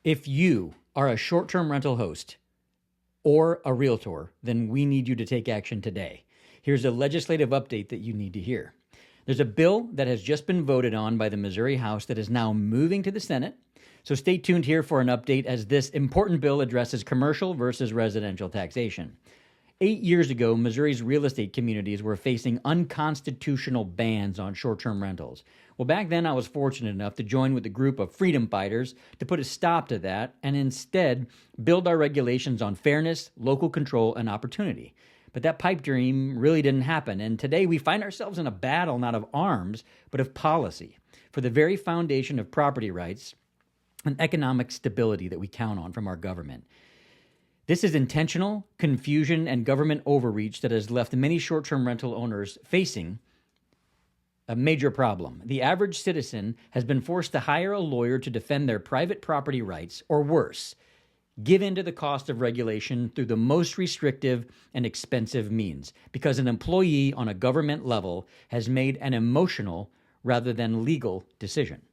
If you are a short-term rental host or a realtor, then we need you to take action today. Here's a legislative update that you need to hear. There's a bill that has just been voted on by the Missouri House that is now moving to the Senate. So stay tuned here for an update as this important bill addresses commercial versus residential taxation. 8 years ago, Missouri's real estate communities were facing unconstitutional bans on short-term rentals. Well, back then I was fortunate enough to join with a group of freedom fighters to put a stop to that and instead build our regulations on fairness, local control, and opportunity. But that pipe dream really didn't happen, and today we find ourselves in a battle not of arms, but of policy, for the very foundation of property rights and economic stability that we count on from our government. This is intentional confusion and government overreach that has left many short-term rental owners facing a major problem. The average citizen has been forced to hire a lawyer to defend their private property rights, or worse, give in to the cost of regulation through the most restrictive and expensive means, because an employee on a government level has made an emotional rather than legal decision.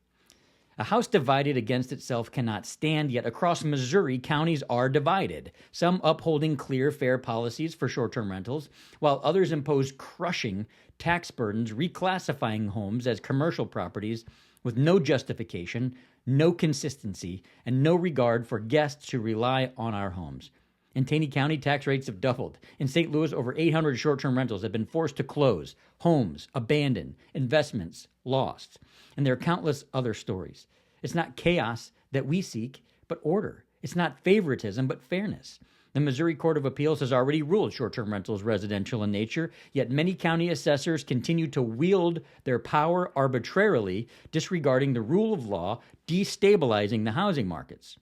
A house divided against itself cannot stand, yet across Missouri, counties are divided, some upholding clear, fair policies for short-term rentals, while others impose crushing tax burdens, reclassifying homes as commercial properties with no justification, no consistency, and no regard for guests who rely on our homes. In Taney County, tax rates have doubled. In St. Louis, over 800 short-term rentals have been forced to close, homes abandoned, investments lost. And there are countless other stories. It's not chaos that we seek, but order. It's not favoritism, but fairness. The Missouri Court of Appeals has already ruled short-term rentals residential in nature, yet many county assessors continue to wield their power arbitrarily, disregarding the rule of law, destabilizing the housing markets.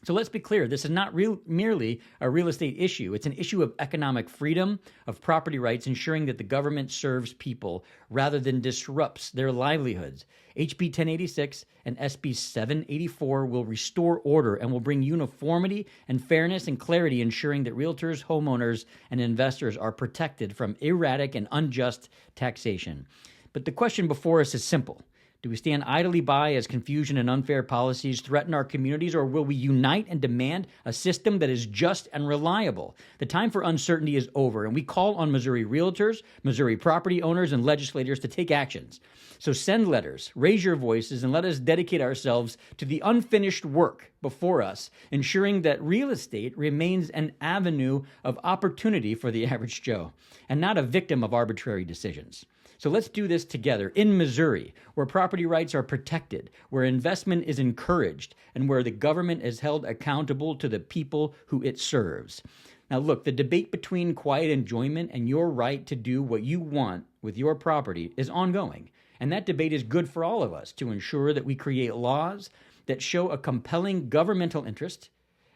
So let's be clear, this is not merely a real estate issue. It's an issue of economic freedom, of property rights, ensuring that the government serves people rather than disrupts their livelihoods. HB 1086 and SB 784 will restore order and will bring uniformity and fairness and clarity, ensuring that realtors, homeowners, and investors are protected from erratic and unjust taxation. But the question before us is simple. Do we stand idly by as confusion and unfair policies threaten our communities, or will we unite and demand a system that is just and reliable? The time for uncertainty is over, and we call on Missouri realtors, Missouri property owners, and legislators to take actions. So send letters, raise your voices, and let us dedicate ourselves to the unfinished work before us, ensuring that real estate remains an avenue of opportunity for the average Joe, and not a victim of arbitrary decisions. So let's do this together in Missouri, where property rights are protected, where investment is encouraged, and where the government is held accountable to the people who it serves. Now look, the debate between quiet enjoyment and your right to do what you want with your property is ongoing. And that debate is good for all of us to ensure that we create laws that show a compelling governmental interest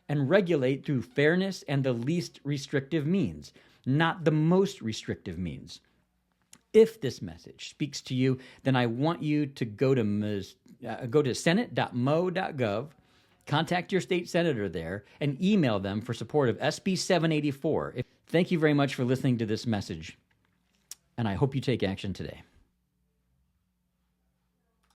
and regulate through fairness and the least restrictive means, not the most restrictive means. If this message speaks to you, then I want you to go to senate.mo.gov, contact your state senator there, and email them for support of SB 784. Thank you very much for listening to this message, and I hope you take action today.